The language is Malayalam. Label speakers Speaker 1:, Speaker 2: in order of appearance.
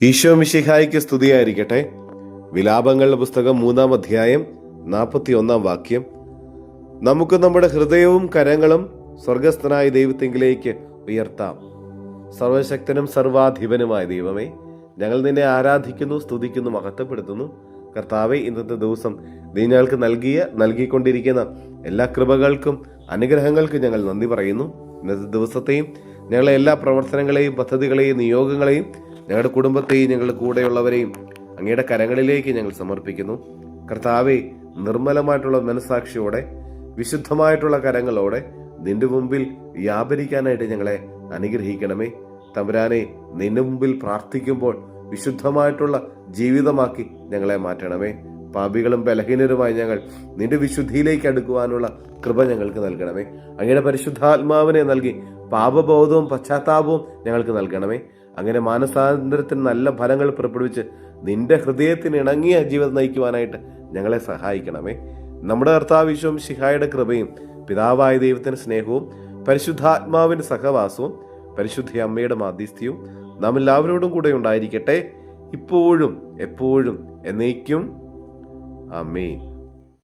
Speaker 1: ഈശോ മിശിഹായ്ക്ക് സ്തുതിയായിരിക്കട്ടെ. വിലാപങ്ങളുടെ പുസ്തകം 3-ാം അധ്യായം 41-ാം വാക്യം. നമുക്ക് നമ്മുടെ ഹൃദയവും കരങ്ങളും സ്വർഗസ്ഥനായ ദൈവത്തിങ്കിലേക്ക് ഉയർത്താം. സർവശക്തനും സർവാധിപനുമായ ദൈവമേ, ഞങ്ങൾ നിന്നെ ആരാധിക്കുന്നു, സ്തുതിക്കുന്നു, മഹത്വപ്പെടുത്തുന്നു. കർത്താവെ, ഇന്നത്തെ ദിവസം നീ ഞങ്ങൾക്ക് നൽകിക്കൊണ്ടിരിക്കുന്ന എല്ലാ കൃപകൾക്കും അനുഗ്രഹങ്ങൾക്കും ഞങ്ങൾ നന്ദി പറയുന്നു. ഇന്നത്തെ ദിവസത്തെയും ഞങ്ങളെ എല്ലാ പ്രവർത്തനങ്ങളെയും പദ്ധതികളെയും നിയോഗങ്ങളെയും ഞങ്ങളുടെ കുടുംബത്തെയും ഞങ്ങളുടെ കൂടെയുള്ളവരെയും അങ്ങയുടെ കരങ്ങളിലേക്ക് ഞങ്ങൾ സമർപ്പിക്കുന്നു. കർത്താവെ, നിർമ്മലമായിട്ടുള്ള മനസ്സാക്ഷിയോടെ വിശുദ്ധമായിട്ടുള്ള കരങ്ങളോടെ നിന്റെ മുമ്പിൽ വ്യാപരിക്കാനായിട്ട് ഞങ്ങളെ അനുഗ്രഹിക്കണമേ. തമ്പുരാനെ, നിന്റെ മുമ്പിൽ പ്രാർത്ഥിക്കുമ്പോൾ വിശുദ്ധമായിട്ടുള്ള ജീവിതമാക്കി ഞങ്ങളെ മാറ്റണമേ. പാപികളും ബലഹീനരുമായി ഞങ്ങൾ നിന്റെ വിശുദ്ധിയിലേക്ക് അടുക്കുവാനുള്ള കൃപ ഞങ്ങൾക്ക് നൽകണമേ. അങ്ങയുടെ പരിശുദ്ധാത്മാവിനെ നൽകി പാപബോധവും പശ്ചാത്താപവും ഞങ്ങൾക്ക് നൽകണമേ. അങ്ങനെ മാനസാന്തരത്തിന് നല്ല ഫലങ്ങൾ പുറപ്പെടുവിച്ച് നിന്റെ ഹൃദയത്തിന് ഇണങ്ങിയ ജീവിതം നയിക്കുവാനായിട്ട് ഞങ്ങളെ സഹായിക്കണമേ. നമ്മുടെ കർത്താവ് ഈശോ മിശിഹായുടെ കൃപയും പിതാവായ ദൈവത്തിന്റെ സ്നേഹവും പരിശുദ്ധാത്മാവിന്റെ സഹവാസവും പരിശുദ്ധ അമ്മയുടെ മാധ്യസ്ഥ്യവും നാം എല്ലാവരോടും കൂടെ ഉണ്ടായിരിക്കട്ടെ, ഇപ്പോഴും എപ്പോഴും എന്നേക്കും. ആമേൻ.